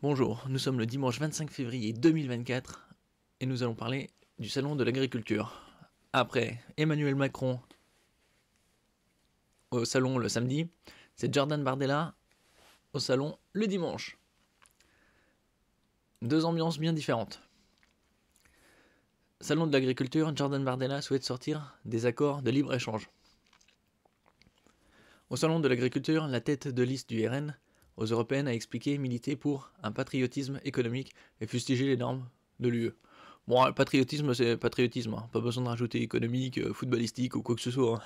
Bonjour, nous sommes le dimanche 25 février 2024 et nous allons parler du salon de l'agriculture. Après Emmanuel Macron au salon le samedi, c'est Jordan Bardella au salon le dimanche. Deux ambiances bien différentes. Salon de l'agriculture, Jordan Bardella souhaite sortir des accords de libre-échange. Au salon de l'agriculture, la tête de liste du RN aux européennes a expliqué militer pour un patriotisme économique et fustiger les normes de l'UE. Bon, le patriotisme, c'est patriotisme, hein. Pas besoin de rajouter économique, footballistique ou quoi que ce soit. Hein.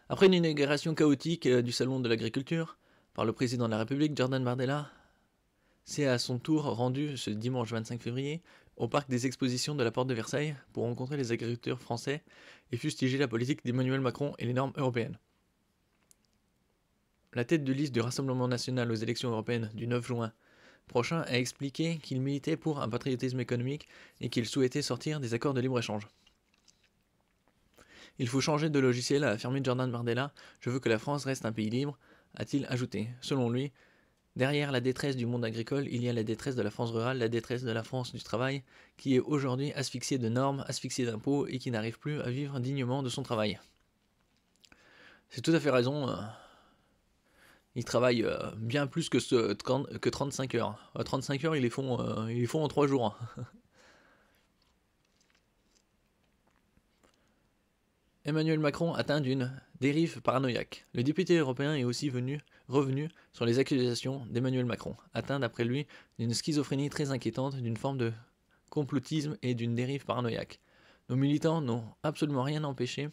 Après une inauguration chaotique du salon de l'agriculture par le président de la République, Jordan Bardella s'est à son tour rendu ce dimanche 25 février au parc des expositions de la Porte de Versailles pour rencontrer les agriculteurs français et fustiger la politique d'Emmanuel Macron et les normes européennes. La tête de liste du Rassemblement national aux élections européennes du 9 juin prochain a expliqué qu'il militait pour un patriotisme économique et qu'il souhaitait sortir des accords de libre-échange. Il faut changer de logiciel, a affirmé Jordan Bardella. Je veux que la France reste un pays libre, a-t-il ajouté. Selon lui, derrière la détresse du monde agricole, il y a la détresse de la France rurale, la détresse de la France du travail, qui est aujourd'hui asphyxiée de normes, asphyxiée d'impôts et qui n'arrive plus à vivre dignement de son travail. C'est tout à fait raison. Ils travaillent bien plus que 35 heures. 35 heures, ils les font en 3 jours. Emmanuel Macron atteint d'une dérive paranoïaque. Le député européen est aussi revenu sur les accusations d'Emmanuel Macron, atteint d'après lui d'une schizophrénie très inquiétante, d'une forme de complotisme et d'une dérive paranoïaque. Nos militants n'ont absolument rien empêché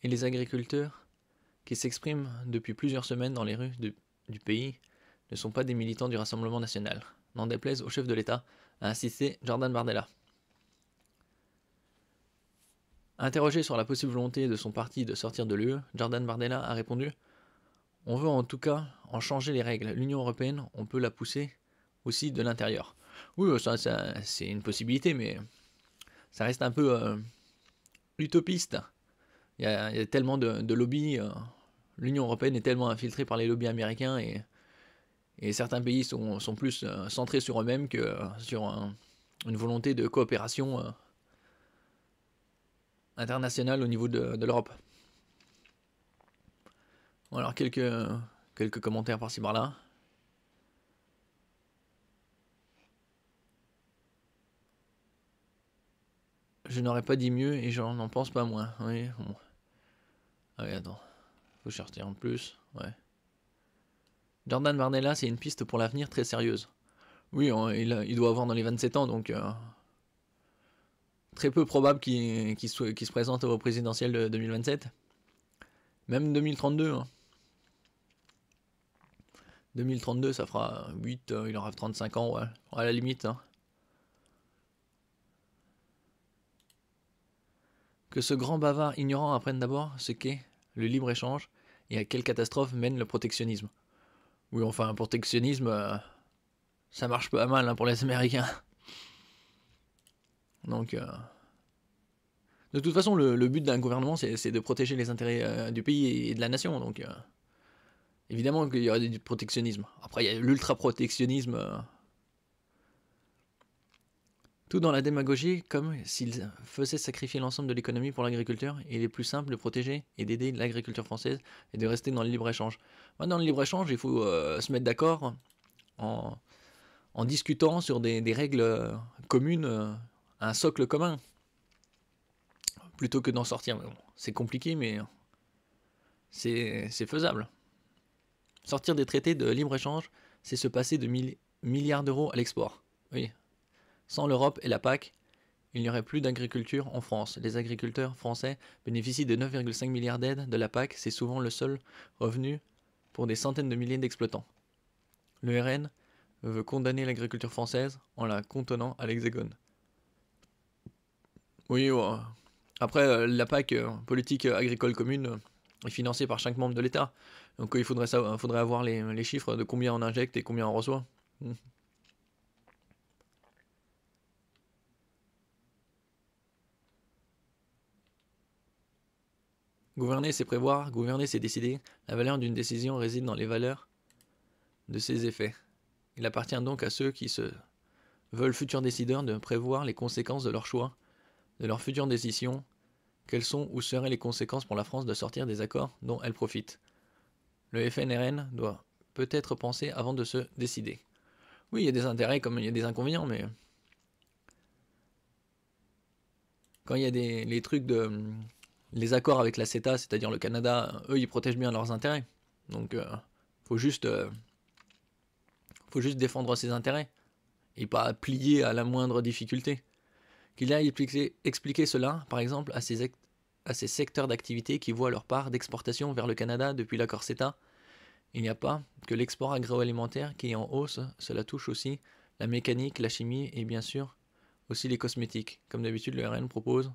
et les agriculteurs qui s'expriment depuis plusieurs semaines dans les rues du pays ne sont pas des militants du Rassemblement national. N'en déplaise au chef de l'État, a insisté Jordan Bardella. Interrogé sur la possible volonté de son parti de sortir de l'UE, Jordan Bardella a répondu « On veut en tout cas en changer les règles. L'Union européenne, on peut la pousser aussi de l'intérieur. » Oui, ça c'est une possibilité, mais ça reste un peu utopiste. Il y a tellement de lobbies. L'Union européenne est tellement infiltrée par les lobbies américains et certains pays sont plus centrés sur eux-mêmes que sur une volonté de coopération internationale au niveau de l'Europe. Bon, alors quelques commentaires par-ci par-là. Je n'aurais pas dit mieux et j'en en pense pas moins. Oui, bon. Ah oui, attends. Faut chercher en plus. Ouais. Jordan Bardella, c'est une piste pour l'avenir très sérieuse. Oui, il doit avoir dans les 27 ans, donc très peu probable qu'il se présente au présidentiel de 2027. Même 2032. Hein. 2032, ça fera 8, il aura 35 ans, ouais. À la limite. Hein. Que ce grand bavard ignorant apprenne d'abord ce qu'est le libre-échange et à quelle catastrophe mène le protectionnisme. Oui, enfin, un protectionnisme, ça marche pas mal hein, pour les Américains. Donc, de toute façon, le but d'un gouvernement, c'est de protéger les intérêts du pays et de la nation. Donc, évidemment qu'il y aurait du protectionnisme. Après, il y a l'ultra-protectionnisme. Tout dans la démagogie, comme s'il faisait sacrifier l'ensemble de l'économie pour l'agriculteur, il est plus simple de protéger et d'aider l'agriculture française et de rester dans le libre-échange. Dans le libre-échange, il faut se mettre d'accord en discutant sur des règles communes, un socle commun, plutôt que d'en sortir. Bon, c'est compliqué, mais c'est faisable. Sortir des traités de libre-échange, c'est se passer de milliards d'euros à l'export. Oui. Sans l'Europe et la PAC, il n'y aurait plus d'agriculture en France. Les agriculteurs français bénéficient de 9,5 milliards d'aides de la PAC, c'est souvent le seul revenu pour des centaines de milliers d'exploitants. Le RN veut condamner l'agriculture française en la cantonnant à l'Hexagone. Oui, ouais. Après, la PAC, politique agricole commune, est financée par chaque membre de l'État. Donc il faudrait avoir les chiffres de combien on injecte et combien on reçoit. Gouverner, c'est prévoir, gouverner, c'est décider. La valeur d'une décision réside dans les valeurs de ces effets. Il appartient donc à ceux qui se veulent futurs décideurs de prévoir les conséquences de leurs choix, de leurs futures décisions. Quelles sont ou seraient les conséquences pour la France de sortir des accords dont elle profite? Le FNRN doit peut-être penser avant de se décider. Oui, il y a des intérêts comme il y a des inconvénients, mais quand il y a les trucs les accords avec la CETA, c'est-à-dire le Canada, eux, ils protègent bien leurs intérêts. Donc, faut juste défendre ses intérêts et pas plier à la moindre difficulté. Qu'il a expliqué cela, par exemple, à ces secteurs d'activité qui voient leur part d'exportation vers le Canada depuis l'accord CETA. Il n'y a pas que l'export agroalimentaire qui est en hausse, cela touche aussi la mécanique, la chimie et bien sûr aussi les cosmétiques. Comme d'habitude, le RN propose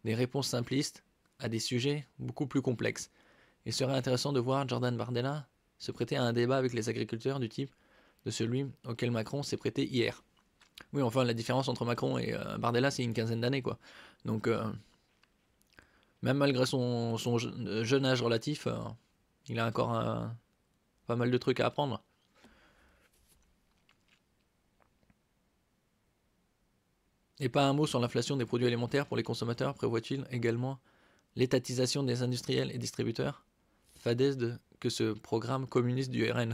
des réponses simplistes à des sujets beaucoup plus complexes. Il serait intéressant de voir Jordan Bardella se prêter à un débat avec les agriculteurs du type de celui auquel Macron s'est prêté hier. Oui, enfin, la différence entre Macron et Bardella, c'est une quinzaine d'années, quoi. Donc, même malgré son jeune âge relatif, il a encore pas mal de trucs à apprendre. Et pas un mot sur l'inflation des produits alimentaires pour les consommateurs, prévoit-il également l'étatisation des industriels et distributeurs? Fadès que ce programme communiste du RN.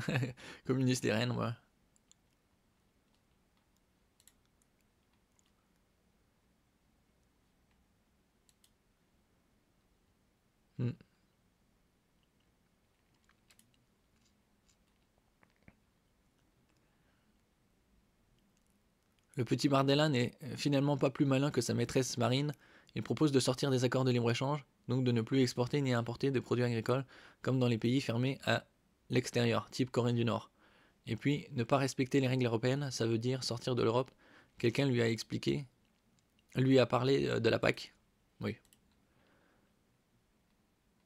Communiste des RN, ouais. Hmm. Le petit Bardella n'est finalement pas plus malin que sa maîtresse Marine. Il propose de sortir des accords de libre-échange, donc de ne plus exporter ni importer de produits agricoles comme dans les pays fermés à l'extérieur, type Corée du Nord. Et puis, ne pas respecter les règles européennes, ça veut dire sortir de l'Europe. Quelqu'un lui a expliqué, lui a parlé de la PAC. Oui.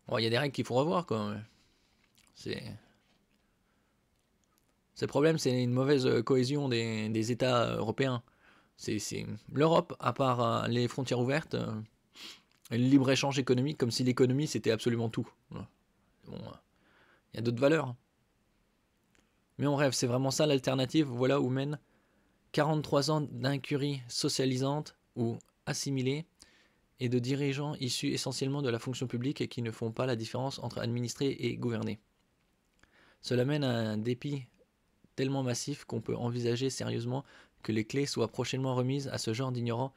Bon, il y a des règles qu'il faut revoir, quoi. C'est... Le problème, c'est une mauvaise cohésion des États européens. C'est l'Europe, à part les frontières ouvertes, le libre-échange économique, comme si l'économie c'était absolument tout. Bon, il y a d'autres valeurs. Mais on rêve, c'est vraiment ça l'alternative. Voilà où mène 43 ans d'incurie socialisante ou assimilée et de dirigeants issus essentiellement de la fonction publique et qui ne font pas la différence entre administrer et gouverner. Cela mène à un dépit tellement massif qu'on peut envisager sérieusement que les clés soient prochainement remises à ce genre d'ignorants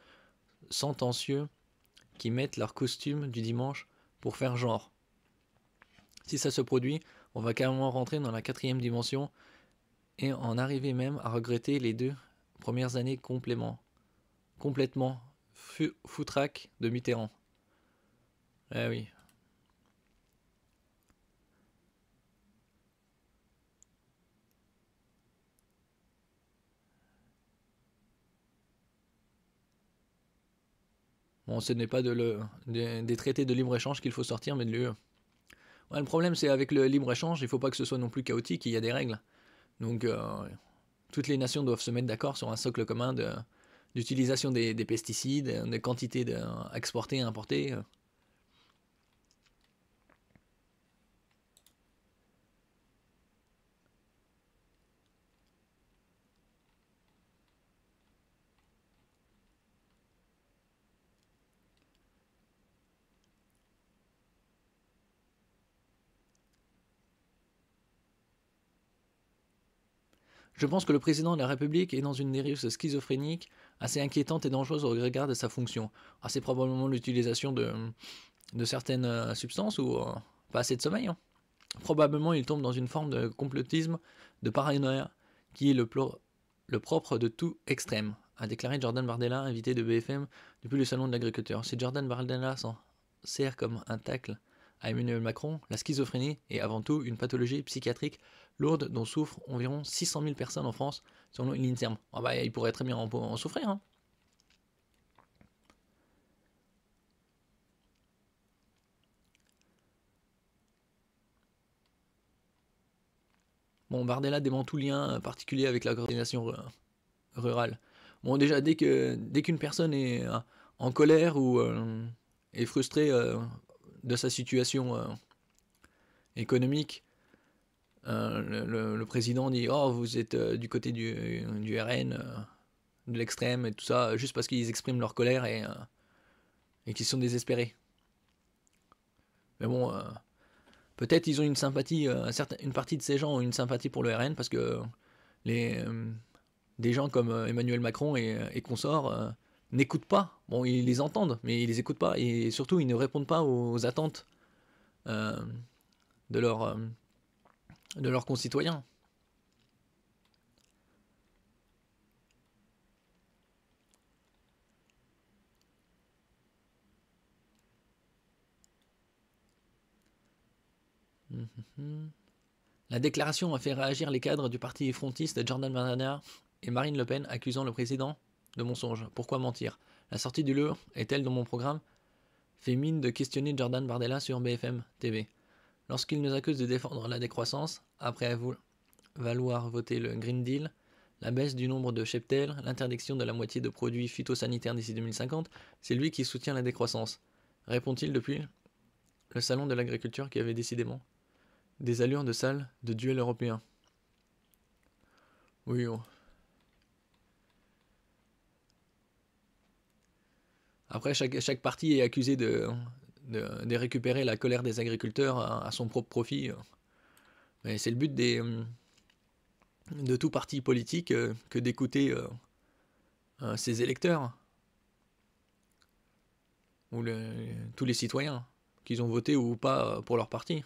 sentencieux qui mettent leur costume du dimanche pour faire genre. Si ça se produit, on va carrément rentrer dans la 4e dimension et en arriver même à regretter les 2 premières années complètement foutraque de Mitterrand. Eh oui. Bon, ce n'est pas des traités de libre-échange qu'il faut sortir, mais de l'UE. Ouais, le problème, c'est avec le libre-échange, il ne faut pas que ce soit non plus chaotique, il y a des règles. Donc, toutes les nations doivent se mettre d'accord sur un socle commun d'utilisation des pesticides, des quantités exportées et importées. Je pense que le président de la République est dans une dérive schizophrénique assez inquiétante et dangereuse au regard de sa fonction. Ah, c'est probablement l'utilisation de certaines substances ou pas assez de sommeil. Hein. Probablement il tombe dans une forme de complotisme, de paranoïa, qui est le propre de tout extrême, a déclaré Jordan Bardella, invité de BFM depuis le salon de l'agriculteur. Si Jordan Bardella s'en sert comme un tacle à Emmanuel Macron, la schizophrénie est avant tout une pathologie psychiatrique lourde dont souffrent environ 600 000 personnes en France, selon l'INSERM. Ah bah, il pourrait très bien en souffrir. Hein. Bon, Bardella dément tout lien particulier avec la coordination rurale. Bon, déjà, dès qu'une personne est en colère ou est frustrée de sa situation économique, Le président dit oh vous êtes du côté du RN, de l'extrême et tout ça, juste parce qu'ils expriment leur colère et qu'ils sont désespérés. Mais bon, peut-être ils ont une sympathie, une partie de ces gens ont une sympathie pour le RN parce que les, des gens comme Emmanuel Macron et consorts n'écoutent pas. Bon, ils les entendent, mais ils les écoutent pas. Et surtout, ils ne répondent pas aux attentes euh, de, de leurs concitoyens. La déclaration a fait réagir les cadres du parti frontiste Jordan Bardella et Marine Le Pen, accusant le président de mensonge. Pourquoi mentir? La sortie du lot est-elle dans mon programme? Fait mine de questionner Jordan Bardella sur BFM TV. Lorsqu'il nous accuse de défendre la décroissance, après valoir voter le Green Deal, la baisse du nombre de cheptels, l'interdiction de la moitié de produits phytosanitaires d'ici 2050, c'est lui qui soutient la décroissance. Répond-il depuis le salon de l'agriculture qui avait décidément des allures de salle de duel européen. Oui, oh. Après, chaque parti est accusé de récupérer la colère des agriculteurs à son propre profit. Mais c'est le but de tout parti politique que d'écouter ses électeurs ou tous les citoyens, qu'ils ont voté ou pas pour leur parti.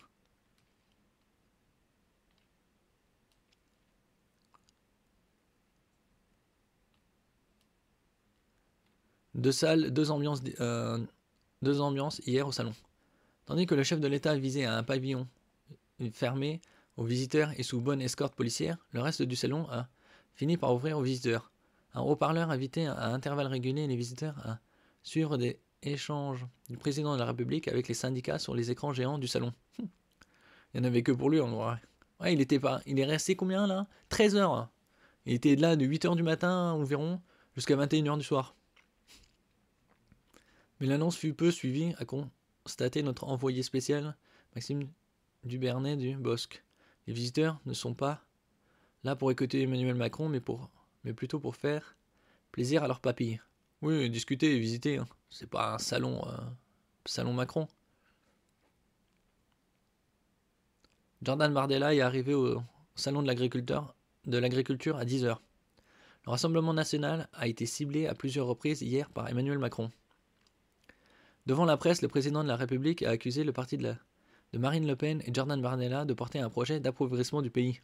Deux ambiances hier au salon. Tandis que le chef de l'État visait à un pavillon fermé aux visiteurs et sous bonne escorte policière, le reste du salon a fini par ouvrir aux visiteurs. Un haut-parleur invitait à intervalles réguliers les visiteurs à suivre des échanges du président de la République avec les syndicats sur les écrans géants du salon. Il n'y en avait que pour lui en vrai. Ouais, il est resté combien là? 13 heures. Il était là de 8 heures du matin environ jusqu'à 21 heures du soir. Mais l'annonce fut peu suivie, a constaté notre envoyé spécial, Maxime Dubernay du Bosc. Les visiteurs ne sont pas là pour écouter Emmanuel Macron, mais plutôt pour faire plaisir à leur papille. Oui, discuter et visiter, hein. C'est pas un salon Macron. Jordan Bardella est arrivé au salon de l'agriculture à 10h. Le Rassemblement national a été ciblé à plusieurs reprises hier par Emmanuel Macron. Devant la presse, le président de la République a accusé le parti de Marine Le Pen et Jordan Bardella de porter un projet d'appauvrissement du pays.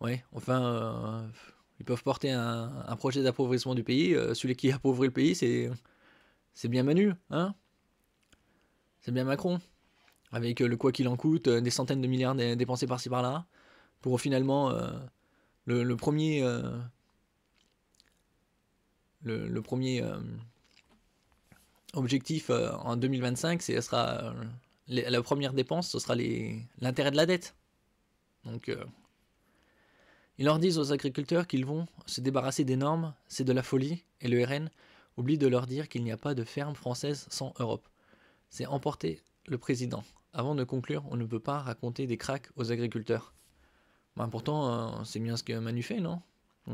Ouais, enfin, ils peuvent porter un projet d'appauvrissement du pays. Celui qui appauvrit le pays, c'est bien Manu, hein? C'est bien Macron. Avec le quoi qu'il en coûte, des centaines de milliards dépensés par-ci par-là, pour finalement le premier objectif en 2025, la première dépense, ce sera l'intérêt de la dette. Donc, ils leur disent aux agriculteurs qu'ils vont se débarrasser des normes, c'est de la folie, et le RN oublie de leur dire qu'il n'y a pas de ferme française sans Europe. C'est emporter le président. Avant de conclure, on ne peut pas raconter des cracks aux agriculteurs. Ben pourtant, c'est bien ce que Manu fait, non?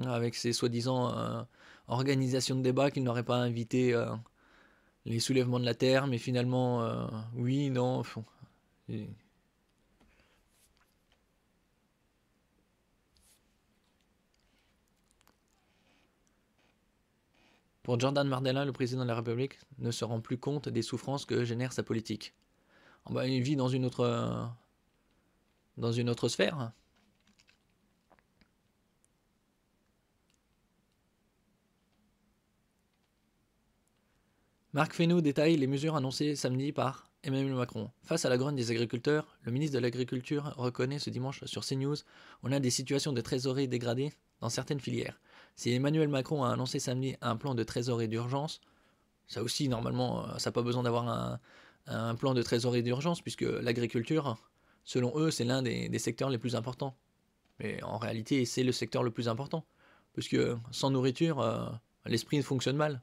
Avec ses soi-disant organisations de débat qu'il n'aurait pas invité les soulèvements de la terre, mais finalement, oui, non. Pour Jordan Bardella, le président de la République ne se rend plus compte des souffrances que génère sa politique. Oh bah, il vit dans une autre sphère. Marc Fesneau détaille les mesures annoncées samedi par Emmanuel Macron. Face à la grogne des agriculteurs, le ministre de l'Agriculture reconnaît ce dimanche sur CNews on a des situations de trésorerie dégradées dans certaines filières. Si Emmanuel Macron a annoncé samedi un plan de trésorerie d'urgence, ça aussi, normalement, ça n'a pas besoin d'avoir un plan de trésorerie d'urgence, puisque l'agriculture, selon eux, c'est l'un des secteurs les plus importants. Mais en réalité, c'est le secteur le plus important, puisque sans nourriture, l'esprit fonctionne mal.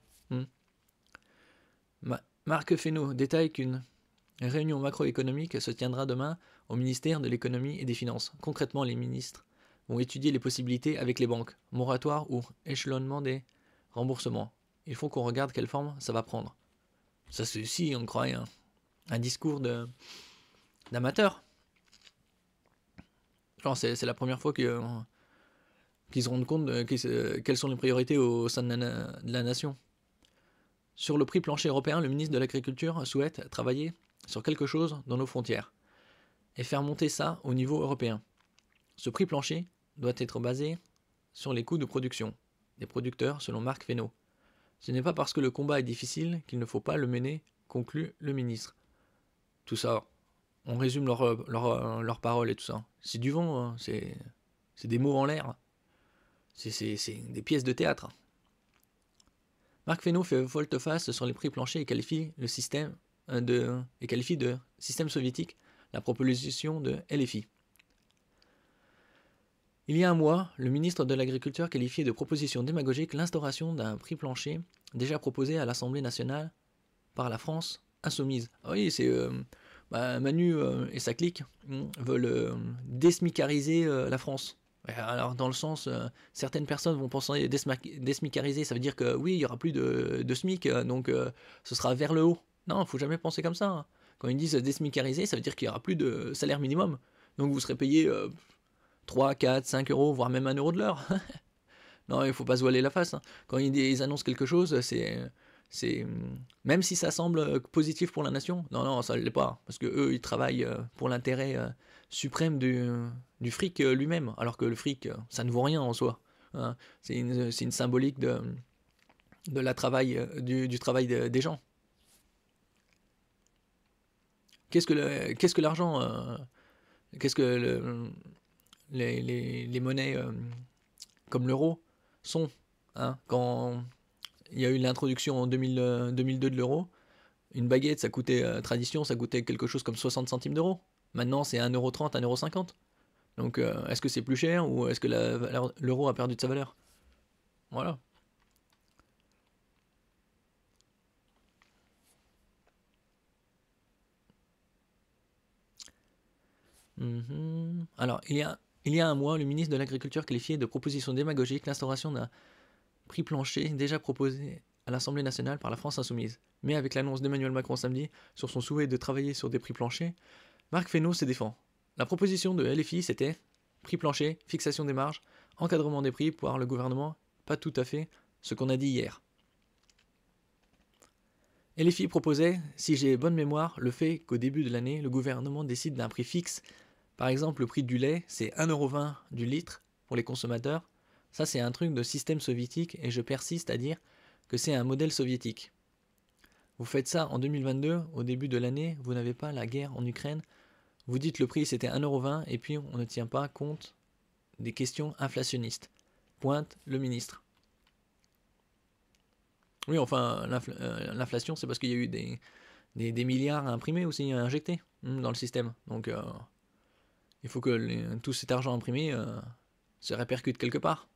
Marc Fesneau détaille qu'une Une réunion macroéconomique se tiendra demain au ministère de l'économie et des finances. Concrètement, les ministres vont étudier les possibilités avec les banques, moratoire ou échelonnement des remboursements. Il faut qu'on regarde quelle forme ça va prendre. Ça, c'est aussi, on croit, un discours d'amateur. Genre, c'est la première fois qu'ils se rendent compte quelles sont les priorités au sein de la nation. Sur le prix plancher européen, le ministre de l'Agriculture souhaite travailler sur quelque chose dans nos frontières et faire monter ça au niveau européen. Ce prix plancher doit être basé sur les coûts de production des producteurs selon Marc Fesneau. Ce n'est pas parce que le combat est difficile qu'il ne faut pas le mener, conclut le ministre. Tout ça, on résume leurs paroles et tout ça. C'est du vent, hein. C'est des mots en l'air. C'est des pièces de théâtre. Marc Fesneau fait volte-face sur les prix planchers et qualifie de système soviétique la proposition de LFI. Il y a un mois, le ministre de l'Agriculture qualifiait de proposition démagogique l'instauration d'un prix plancher déjà proposé à l'Assemblée nationale par la France insoumise. Ah oui, c'est Manu et sa clique veulent désmicariser la France. Alors dans le sens, certaines personnes vont penser désmicariser, ça veut dire que oui, il n'y aura plus de SMIC, donc ce sera vers le haut. Non, il ne faut jamais penser comme ça. Hein. Quand ils disent désmicariser, ça veut dire qu'il n'y aura plus de salaire minimum. Donc vous serez payé 3, 4, 5 euros, voire même 1 euro de l'heure. Non, il ne faut pas se voiler la face. Hein. Quand ils annoncent quelque chose, c'est même si ça semble positif pour la nation, non, ça ne l'est pas. Parce qu'eux, ils travaillent pour l'intérêt suprême du fric lui-même. Alors que le fric, ça ne vaut rien en soi. Hein. C'est une symbolique du travail des gens. Qu'est-ce que l'argent Qu'est-ce que les monnaies comme l'euro sont hein, quand il y a eu l'introduction en 2002 de l'euro, une baguette, ça coûtait, tradition, ça coûtait quelque chose comme 60 centimes d'euros. Maintenant, c'est 1,30 €, 1,50 €. Donc, est-ce que c'est plus cher ou est-ce que l'euro a perdu de sa valeur? Voilà. Alors, il y a un mois, le ministre de l'Agriculture qualifiait de proposition démagogique l'instauration d'un prix plancher déjà proposé à l'Assemblée nationale par la France insoumise. Mais avec l'annonce d'Emmanuel Macron samedi sur son souhait de travailler sur des prix planchers, Marc Fesneau se défend. La proposition de LFI, c'était prix plancher, fixation des marges, encadrement des prix par le gouvernement, pas tout à fait ce qu'on a dit hier. LFI proposait, si j'ai bonne mémoire, le fait qu'au début de l'année, le gouvernement décide d'un prix fixe. Par exemple, le prix du lait, c'est 1,20 € du litre pour les consommateurs. Ça, c'est un truc de système soviétique et je persiste à dire que c'est un modèle soviétique. Vous faites ça en 2022, au début de l'année, vous n'avez pas la guerre en Ukraine. Vous dites le prix c'était 1,20 € et puis on ne tient pas compte des questions inflationnistes. Pointe le ministre. Oui, enfin, l'inflation, c'est parce qu'il y a eu des milliards à imprimer aussi, à injecter dans le système. Donc, il faut que tout cet argent imprimé se répercute quelque part.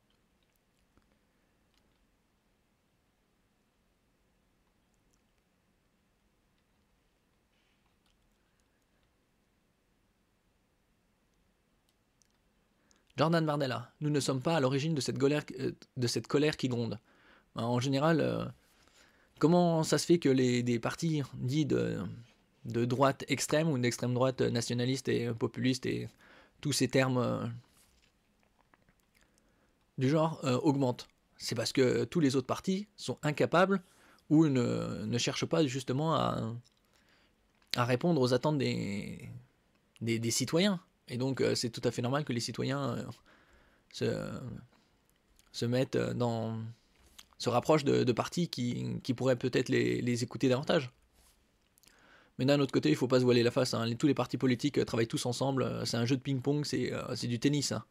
Jordan Bardella, nous ne sommes pas à l'origine de cette colère qui gronde. En général, comment ça se fait que des partis dits de droite extrême ou d'extrême droite nationaliste et populiste et tous ces termes du genre augmentent? C'est parce que tous les autres partis sont incapables ou ne cherchent pas justement à répondre aux attentes des citoyens. Et donc c'est tout à fait normal que les citoyens se mettent se rapprochent de partis qui pourraient peut-être les écouter davantage. Mais d'un autre côté, il ne faut pas se voiler la face. Hein. Tous les partis politiques travaillent tous ensemble. C'est un jeu de ping-pong, c'est du tennis. Hein.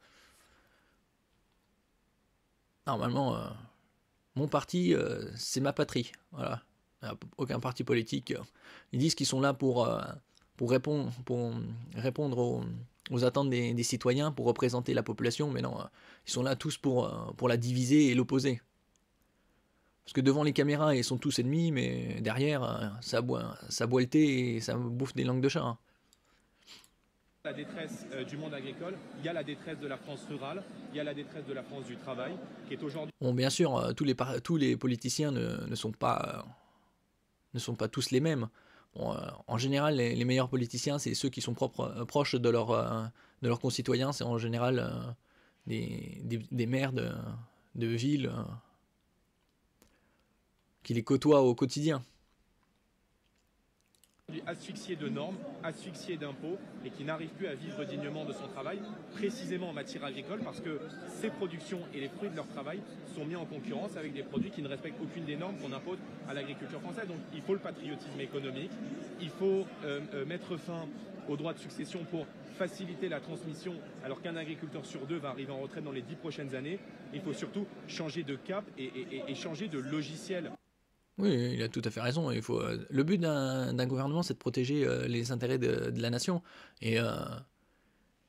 Normalement, mon parti, c'est ma patrie. Voilà. Aucun parti politique. Ils disent qu'ils sont là pour répondre aux attentes des citoyens, pour représenter la population, mais non, ils sont là tous pour la diviser et l'opposer. Parce que devant les caméras, ils sont tous ennemis, mais derrière, ça boit le thé et ça bouffe des langues de chat, hein. La détresse du monde agricole, il y a la détresse de la France rurale, il y a la détresse de la France du travail, qui est aujourd'hui... Bon, bien sûr, tous les politiciens ne sont pas tous les mêmes. Bon, en général, les meilleurs politiciens, c'est ceux qui sont proches de leurs concitoyens. C'est en général des maires de villes qui les côtoient au quotidien. Asphyxié de normes, asphyxié d'impôts et qui n'arrive plus à vivre dignement de son travail, précisément en matière agricole, parce que ces productions et les fruits de leur travail sont mis en concurrence avec des produits qui ne respectent aucune des normes qu'on impose à l'agriculture française. Donc il faut le patriotisme économique, il faut mettre fin aux droits de succession pour faciliter la transmission, alors qu'un agriculteur sur deux va arriver en retraite dans les 10 prochaines années. Il faut surtout changer de cap et changer de logiciel. Oui, il a tout à fait raison. Le but d'un gouvernement, c'est de protéger les intérêts de la nation et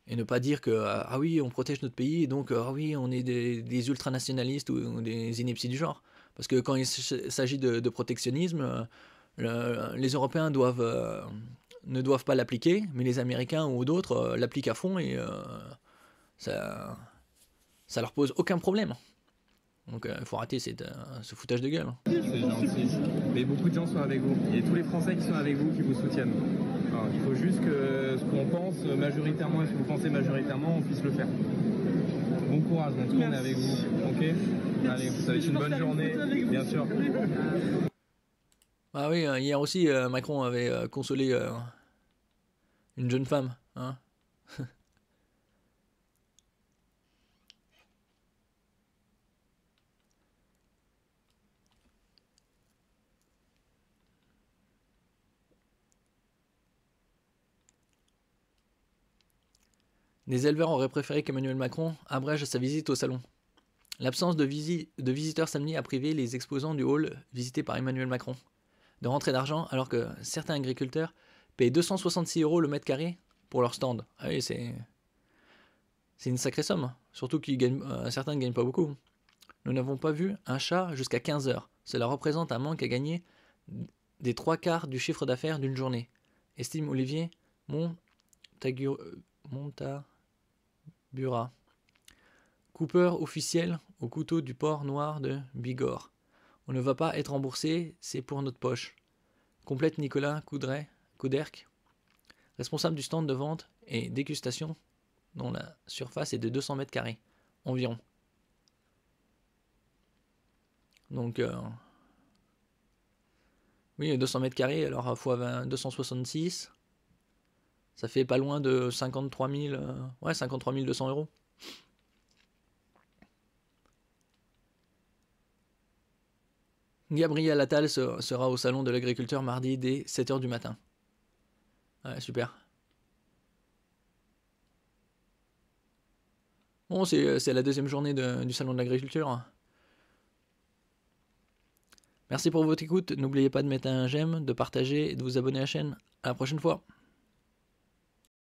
ne pas dire que ah oui, on protège notre pays et donc ah oui, on est des ultranationalistes ou des inepties du genre. Parce que quand il s'agit de protectionnisme, les Européens ne doivent pas l'appliquer, mais les Américains ou d'autres l'appliquent à fond et ça leur pose aucun problème. Donc il faut arrêter ce foutage de gueule. C'est gentil. Mais beaucoup de gens sont avec vous. Il y a tous les Français qui sont avec vous, qui vous soutiennent. Alors, il faut juste que ce qu'on pense majoritairement et ce que vous pensez majoritairement, on puisse le faire. Bon courage, en tout cas on est avec vous. Ok. Allez, vous avez une bonne journée, bien sûr. Ah oui, hier aussi, Macron avait consolé une jeune femme, hein. Des éleveurs auraient préféré qu'Emmanuel Macron abrège sa visite au salon. L'absence de visiteurs samedi a privé les exposants du hall visité par Emmanuel Macron de rentrée d'argent, alors que certains agriculteurs payent 266 € le mètre carré pour leur stand. Ah oui, c'est une sacrée somme, surtout que certains ne gagnent pas beaucoup. Nous n'avons pas vu un chat jusqu'à 15 heures. Cela représente un manque à gagner des 3/4 du chiffre d'affaires d'une journée, estime Olivier Montabura, coupeur officiel au couteau du port noir de Bigorre. On ne va pas être remboursé, c'est pour notre poche. Complète Nicolas Couderc, responsable du stand de vente et dégustation dont la surface est de 200 mètres carrés environ. Donc, oui, 200 mètres carrés, alors x 266, ça fait pas loin de 53 200 €. Gabriel Attal sera au salon de l'agriculteur mardi dès 7h du matin. Ouais, super. Bon, c'est la deuxième journée du salon de l'agriculture. Merci pour votre écoute. N'oubliez pas de mettre un j'aime, de partager et de vous abonner à la chaîne. À la prochaine fois.